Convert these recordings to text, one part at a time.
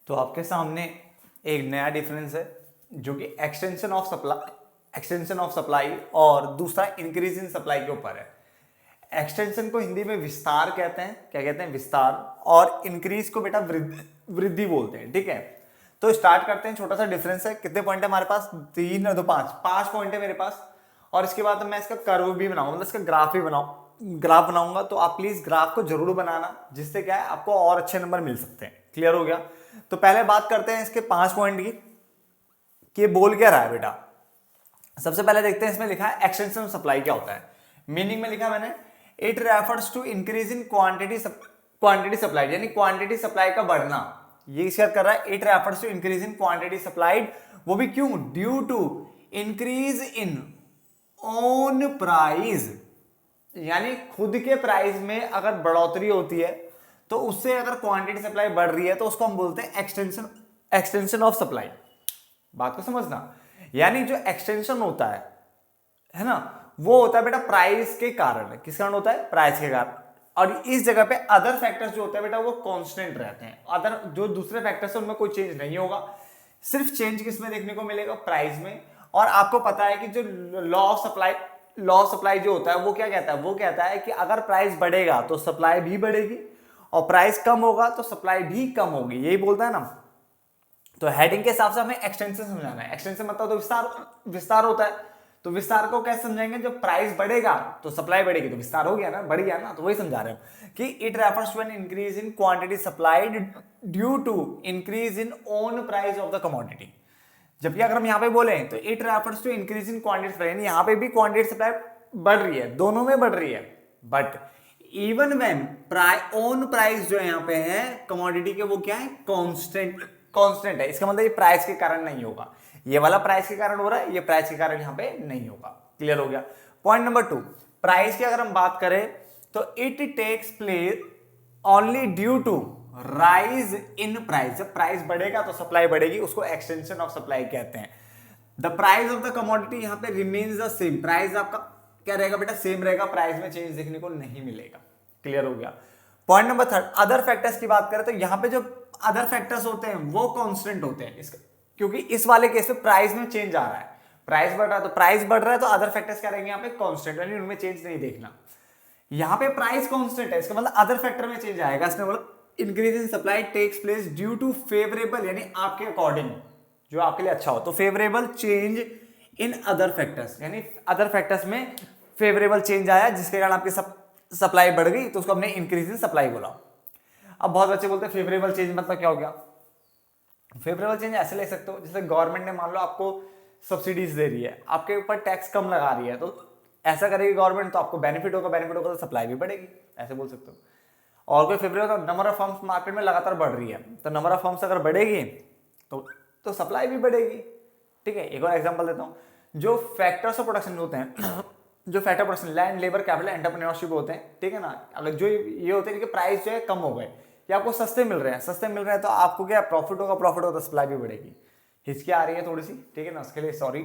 तो आपके सामने एक नया डिफरेंस है जो कि एक्सटेंशन ऑफ सप्लाई और दूसरा इंक्रीज इन सप्लाई के ऊपर है। एक्सटेंशन को हिंदी में विस्तार कहते हैं, क्या कहते हैं, विस्तार, और इंक्रीज को बेटा वृद्धि बोलते हैं। ठीक है, तो स्टार्ट करते हैं। छोटा सा डिफरेंस है। कितने पॉइंट है हमारे पास? 3 और 2 5 पॉइंट है मेरे पास। और इसके बाद मैं इसका कर्व भी बनाऊंगा, मतलब इसका ग्राफ बनाऊंगा। तो आप प्लीज ग्राफ को जरूर बनाना, जिससे क्या है आपको और अच्छे नंबर मिल सकते हैं। क्लियर हो गया? तो पहले बात करते हैं इसके 5 पॉइंट की कि ये बोल क्या रहा है बेटा। सबसे पहले देखते हैं, इसमें लिखा है एक्सटेंशन सप्लाई क्या होता है। मीनिंग में लिखा मैंने, it refers to increase in quantity supplied, यानी क्वांटिटी सप्लाई का बढ़ना। ये शेयर कर रहा है, it refers to increase in quantity supplied. वो भी क्यों? Due to increase in own price, यानी खुद के प्राइस में अगर बढ़ोतरी होती है तो उससे अगर क्वांटिटी सप्लाई बढ़ रही है तो उसको हम बोलते हैं एक्सटेंशन ऑफ सप्लाई। बात को समझना, यानी जो एक्सटेंशन होता है ना, वो होता है बेटा प्राइस के कारण। किस कारण होता है? प्राइस के कारण। और इस जगह पे अदर फैक्टर्स जो होते हैं बेटा वो कांस्टेंट रहते हैं। अदर जो दूसरे फैक्टर्स हैं उनमें कोई चेंज नहीं होगा। सिर्फ चेंज किसमें देखने को मिलेगा? प्राइस में। और आपको पता है कि जो लॉ ऑफ सप्लाई जो होता है वो क्या कहता है? वो कहता है कि अगर प्राइस बढ़ेगा तो सप्लाई भी बढ़ेगी, और प्राइस कम होगा तो सप्लाई भी कम होगी। यही बोलता है ना। तो हेडिंग के हिसाब से हमें एक्सटेंशन समझाना है। एक्सटेंशन मतलब तो विस्तार होता है। तो विस्तार को कैसे समझाएंगे? जब प्राइस बढ़ेगा तो सप्लाई बढ़ेगी, तो विस्तार हो गया ना, बढ़ गया ना। तो वही समझा रहे हैं कि it refers to an increase in quantity supplied due to increase in own price of the commodity. जबकि अगर हम यहाँ पे बोले तो it refers to increase in quantity supply, यानी यहाँ पे भी क्वांटिटी सप्लाई बढ़ रही है, दोनों में बढ़ रही है। But even when own price जो यहाँ पे है कमोडिटी के, वो क्या है? कांस्टेंट है। इसका मतलब ये प्राइस के कारण नहीं होगा। ये वाला प्राइस के कारण हो रहा है, ये प्राइस के कारण यहाँ पे नहीं होगा। क्लियर हो गया? पॉइंट नंबर 2, प्राइस की अगर हम बात करें तो it takes place only due to rise in price. जब प्राइस बढ़ेगा तो सप्लाई बढ़ेगी, उसको एक्सटेंशन ऑफ सप्लाई कहते हैं। The price of the commodity यहाँ पे रिमेन्स द सेम। प्राइस आपका क्या रहेगा बेटा? सेम रहेगा। प्राइस में चेंज देखने को नहीं मिलेगा। क्लियर हो गया? पॉइंट नंबर 3, अदर फैक्टर्स की बात करें तो यहाँ पे जो अदर फैक्टर्स होते हैं वो कांस्टेंट होते हैं। इसका क्योंकि इस वाले केस में प्राइस में चेंज आ रहा है, प्राइस बढ़ रहा है, तो प्राइस बढ़ रहा है तो अदर फैक्टर्स क्या रहेंगे यहाँ पे? कांस्टेंट, यानी उनमें चेंज नहीं देखना। यहाँ पे प्राइस कांस्टेंट है, इसका मतलब अदर फैक्टर में चेंज आएगा। इसने बोला increase in supply takes place due to favourable, यानी आपके अकॉर्डिंग, जो आपके लिए अच्छा हो, तो favourable change in other factors, यानी अदर फैक्टर्स में फेवरेबल चेंज आया जिसके कारण आपकी सप्लाई बढ़ गई, तो उसको हमने इंक्रीज इन सप्लाई बोला। अब बहुत बच्चे बोलते हैं फेवरेबल चेंज मतलब क्या हो गया? फेवरेबल चेंज ऐसे ले सकते हो जैसे गवर्नमेंट ने मान लो आपको सब्सिडीज दे रही है, आपके ऊपर टैक्स कम लगा रही है, तो ऐसा करेगी गवर्नमेंट तो आपको बेनिफिट होगा तो सप्लाई भी बढ़ेगी, ऐसे बोल सकते हो। और कोई favourable, number of firms market में लगातार बढ़ रही है, तो नंबर ऑफ फर्म्स अगर बढ़ेगी तो सप्लाई भी बढ़ेगी। ठीक है, एक और एग्जांपल देता हूँ। जो फैक्टर्स ऑफ प्रोडक्शन होते हैं जो factor production, land, labour, capital, entrepreneurship होते हैं, ठीक है ना। अगर जो ये होते हैं कि प्राइस जो है कम हो गए या आपको सस्ते मिल रहे हैं तो आपको क्या प्रॉफिट होगा तो सप्लाई भी बढ़ेगी। हिचकी आ रही है थोड़ी सी, ठीक है ना, उसके लिए सॉरी,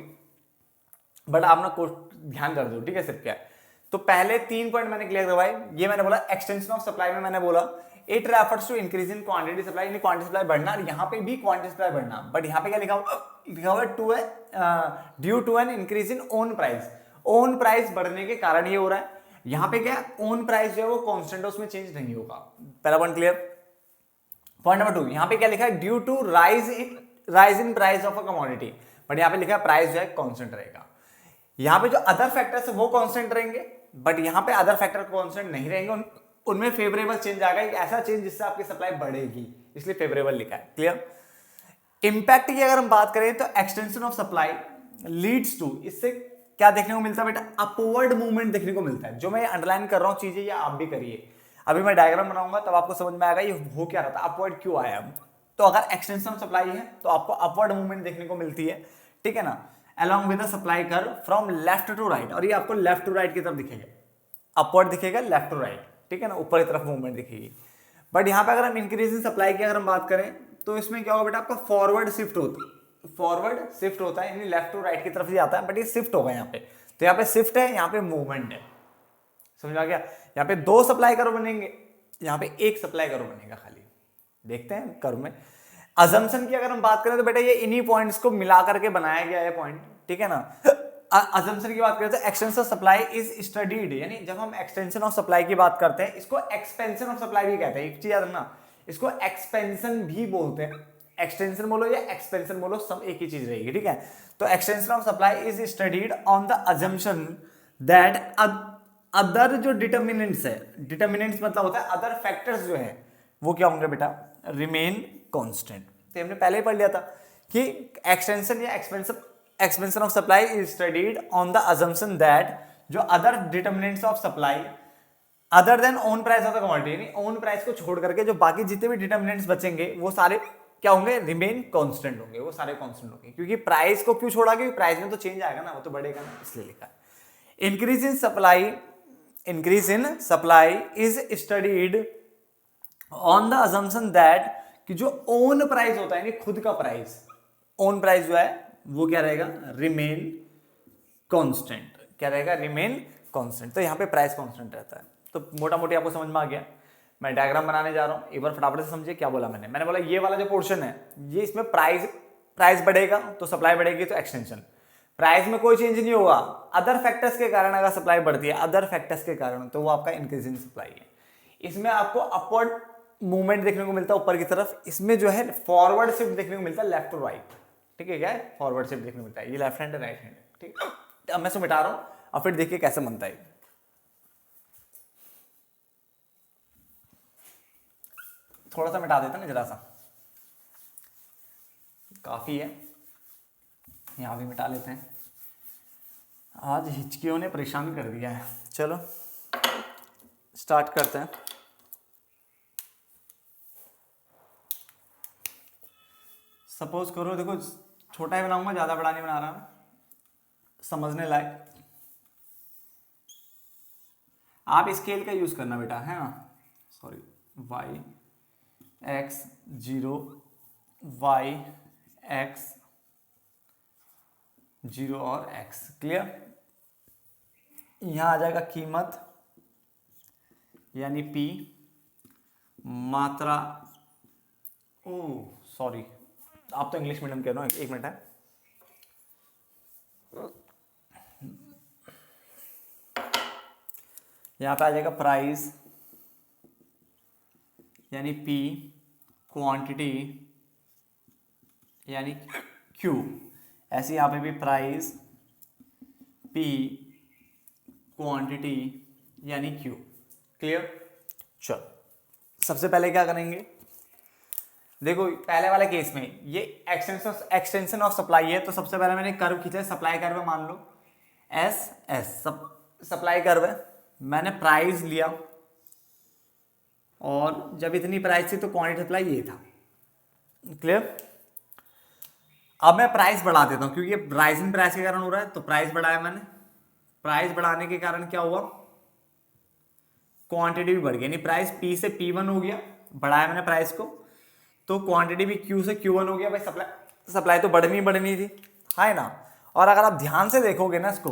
बट आप ना ध्यान कर दो, ठीक है। सिर्फ क्या है, तो पहले 3 पॉइंट मैंने क्लियर करवाए। ये मैंने बोला एक्सटेंशन ऑफ सप्लाई में मैंने बोला it refers to increase in quantity supply, यानी क्वांटिटी सप्लाई बढ़ना, और यहाँ पे भी क्वांटिटी सप्लाई बढ़ना। बट यहाँ पे क्या लिखा हुआ है? Due to an increase in own price. Own price बढ़ने के कारण ये हो रहा है। यहाँ पे क्या, ओन प्राइस जो है वो कांस्टेंट है, उसमें चेंज नहीं होगा। पहला पॉइंट क्लियर। पॉइंट नंबर 2, यहाँ पे क्या लिखा है? Due to rise in price of a commodity, but यहाँ पे लिखा है प्राइस जो है कांस्टेंट रहेगा। यहाँ पे जो अदर फैक्टर्स है वो कांस्टेंट रहेंगे, बट यहाँ पे अदर फैक्टर कांस्टेंट नहीं रहेंगे, उनमें फेवरेबल चेंज आ गया, ऐसा चेंज जिससे आपकी सप्लाई बढ़ेगी, इसलिए फेवरेबल लिखा है। क्लियर? इंपैक्ट की अगर हम बात करें तो extension of supply leads to, इससे क्या देखने को मिलता है बेटा? अपवर्ड मूवमेंट देखने को मिलता है। जो मैं अंडरलाइन कर रहा हूं चीजें, ये आप भी करिए। अभी मैं डायग्राम बनाऊंगा तब आपको समझ में आएगा ये हो क्या रहा था, अपवर्ड क्यों आया। तो अगर एक्सटेंशन ऑफ सप्लाई है तो आपको अपवर्ड मूवमेंट देखने को मिलती है, ठीक है ना, along with the supply curve from left to right, और ये आपको लेफ्ट टू राइट की तरफ दिखेगा, अपवर्ड दिखेगा, लेफ्ट टू राइट, ठीक है ना, ऊपर की तरफ मूवमेंट दिखेगी। बट यहाँ पे अगर हम इंक्रीज इन सप्लाई की अगर हम बात करें तो इसमें क्या होगा बेटा? आपका फॉरवर्ड शिफ्ट होता है, यानी लेफ्ट टू राइट की तरफ ही आता है, बट ये शिफ्ट होगा यहाँ पे। तो यहाँ पे शिफ्ट है, यहाँ पे मूवमेंट है। समझ आ गया? यहाँ पे 2 सप्लाई कर्व बनेंगे, यहाँ पे 1 सप्लाई कर्व बनेगा खाली। देखते हैं कर्व में। अजम्पशन की अगर हम बात करें तो बेटा ये इन्हीं पॉइंट्स को मिला करके बनाया गया है पॉइंट, ठीक है ना। अजम्पशन की बात करें तो extension of supply is studied, यानी जब हम एक्सटेंशन ऑफ सप्लाई की बात करते हैं इसको एक्सपेंशन ऑफ सप्लाई भी कहते हैं। एक चीज याद रखना, इसको एक्सपेंशन भी बोलते हैं। एक्सटेंशन बोलो या एक्सपेंशन बोलो, सब एक ही चीज रहेगी, ठीक है। तो extension of supply is studied on the assumption that other जो डिटर्मिनेंट्स है, डिटर्मिनेंट्स मतलब होता है अदर फैक्टर्स जो है वो क्या होंगे बेटा, रिमेन कांस्टेंट। तो हमने पहले ही पढ़ लिया था कि एक्सटेंशन या expansion of supply is studied on the assumption that जो other determinants of supply other than own price of the commodity, यानी ओन प्राइस को छोड़ करके जो बाकी जितने भी डिटर्मिनेंट्स बचेंगे वो सारे क्या होंगे, रिमेन कांस्टेंट होंगे, वो सारे कांस्टेंट होंगे। क्योंकि प्राइस को क्यों छोड़ा, क्योंकि प्राइस में तो चेंज आएगा ना, वो तो बढ़ेगा ना, इसलिए लिखा है। Increase in supply is studied on the assumption that कि जो ओन प्राइस होता है, यानी खुद का प्राइस, ओन प्राइस जो है वो क्या रहेगा, रिमेन कांस्टेंट। क्या रहेगा, रिमेन कांस्टेंट। तो यहाँ पे प्राइस कांस्टेंट रहता है। तो मोटा मोटी आपको समझ में आ गया। मैं डायग्राम बनाने जा रहा हूँ, एक बार फटाफट से समझिए क्या बोला मैंने बोला ये वाला जो पोर्शन है ये, इसमें प्राइस बढ़ेगा तो सप्लाई बढ़ेगी, तो एक्सटेंशन। प्राइस में कोई चेंज नहीं होगा, अदर फैक्टर्स के कारण अगर सप्लाई बढ़ती है, अदर फैक्टर्स के कारण, तो वो आपका इंक्रीज इन सप्लाई है। इसमें आपको अपवर्ड मूवमेंट देखने को मिलता है ऊपर की तरफ, इसमें जो है फॉरवर्ड शिफ्ट देखने को मिलता है लेफ्ट टू राइट, ठीक है। क्या है, फॉरवर्ड शिफ्ट देखने को मिलता है। ये लेफ्ट हैंड है, राइट हैंड है, ठीक है। अब मैं इसको मिटा रहा हूं और फिर देखिए कैसे बनता है। थोड़ा सा मिटा देता ना, जरा सा, काफी है। यहां भी मिटा लेते हैं। आज हिचकियों ने परेशान कर दिया है। चलो स्टार्ट करते हैं। सपोज करो, देखो छोटा ही बनाऊंगा, ज्यादा बड़ा नहीं बना रहा हूं, समझने लायक। आप स्केल का यूज करना बेटा, है ना। Sorry, y x 0 y x 0 और x, क्लियर। यहां आ जाएगा कीमत यानी P, मात्रा, ओ सॉरी आप तो इंग्लिश मीडियम कह रहे हो, एक मिनट है। यहां पे आ जाएगा प्राइस यानी P, क्वांटिटी यानी Q। ऐसे यहां पे भी प्राइस P, क्वांटिटी यानी Q, क्लियर। चलो सबसे पहले क्या करेंगे, देखो पहले वाले केस में ये एक्सटेंशन ऑफ सप्लाई है, तो सबसे पहले मैंने कर्व खींचा है, सप्लाई कर्व मान लो एस सप्लाई कर्व है। मैंने प्राइस लिया और जब इतनी प्राइस थी तो क्वांटिटी सप्लाई ये था, क्लियर। अब मैं प्राइस बढ़ा देता हूं क्योंकि राइजिंग प्राइस के कारण हो रहा है, तो प्राइस बढ़ाया मैंने। प्राइस बढ़ाने के कारण क्या हुआ, क्वांटिटी भी बढ़ गई, यानी प्राइस P से P1 हो गया, बढ़ाया मैंने प्राइस को, तो क्वांटिटी भी Q से Q1 हो गया। भाई सप्लाई तो बढ़नी थी, है ना। और अगर आप ध्यान से देखोगे ना इसको,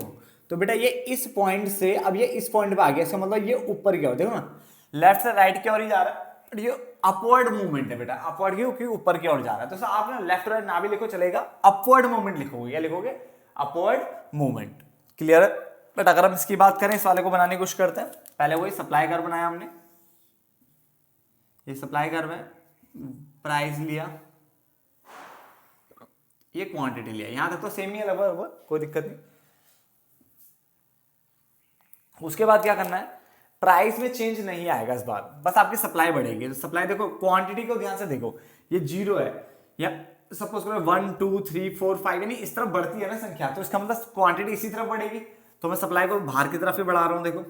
तो बेटा ये इस पॉइंट से अब ये इस पॉइंट पे आ गया, इसका मतलब ये ऊपर की ओर, देखो ना, लेफ्ट से राइट की ओर ही जा रहा है, बट ये अपवर्ड मूवमेंट है बेटा। अपवर्ड क्यों, क्योंकि ऊपर की ओर जा रहा है। तो आप ना लेफ्ट राइट ना भी लिखो चलेगा, अपवर्ड मूवमेंट लिखोगे, या लिखोगे अपवर्ड मूवमेंट, क्लियर है। बट अगर हम इसकी बात करें, इस वाले को बनाने की कोशिश करते हैं। पहले वही सप्लाई कर्व बनाया हमने, ये सप्लाई कर्व है, प्राइस लिया, ये क्वांटिटी लिया, यहां तक तो सेम ही है लगभग, कोई दिक्कत नहीं। उसके बाद क्या करना है, प्राइस में चेंज नहीं आएगा इस बार, बस आपकी सप्लाई बढ़ेगी। तो सप्लाई देखो, क्वांटिटी को ध्यान से देखो, ये 0 है, या सपोज करो 1 2 3 4 5, यानी इस तरफ बढ़ती है ना संख्या, तो इसका मतलब क्वांटिटी इसी तरफ बढ़ेगी। तो मैं सप्लाई को बाहर की तरफ ही बढ़ा रहा हूं, देखो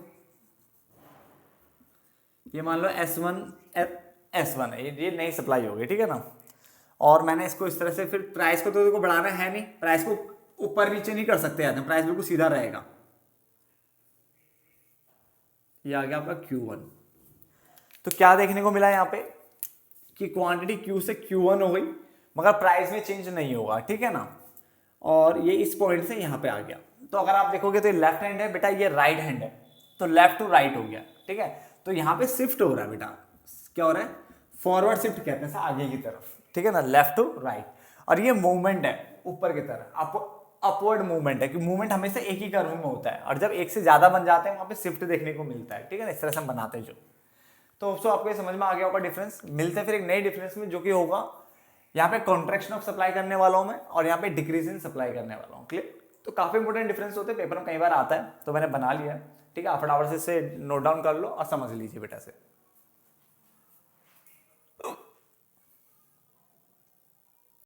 ये मान लो S1 है, ये नई सप्लाई होगी, ठीक है ना। और मैंने इसको इस तरह से, फिर प्राइस को तो देखो बढ़ाना है नहीं, प्राइस को ऊपर नीचे नहीं कर सकते यार, प्राइस बिल्कुल सीधा रहेगा। ये आ गया आपका Q1। तो क्या देखने को मिला यहाँ पे कि क्वांटिटी Q से Q1 हो गई, मगर प्राइस में चेंज नहीं होगा, ठीक है ना। और ये इस पॉइंट से यहाँ पे आ गया। तो अगर आप देखोगे तो ये लेफ्ट हैंड है बेटा, ये राइट हैंड है, तो लेफ्ट टू राइट हो गया, ठीक है। तो यहाँ पे शिफ्ट हो रहा है बेटा, क्या हो रहा है, फॉरवर्ड शिफ्ट कहते हैं आगे की तरफ, ठीक है ना, लेफ्ट टू राइट। और ये मूवमेंट है ऊपर की तरफ, अपवर्ड मूवमेंट है कि मूवमेंट हमेशा एक ही कर्व में होता है, और जब एक से ज्यादा बन जाते हैं वहां पे शिफ्ट देखने को मिलता है, ठीक है ना, इस तरह से हम बनाते हैं जो। तो दोस्तों आपको ये समझ में आ गया होगा डिफरेंस। मिलते हैं फिर एक नए डिफरेंस में, जो कि होगा यहाँ पे कॉन्ट्रैक्शन ऑफ सप्लाई करने वालों में और यहाँ पे डिक्रीज इन सप्लाई करने वालों में। क्लियर? तो काफी इंपोर्टेंट डिफरेंस होते हैं, पेपर में कई बार आता है, तो मैंने बना लिया है, ठीक है। आप फटाफट से इसे नोट डाउन कर लो और समझ लीजिए बेटा से।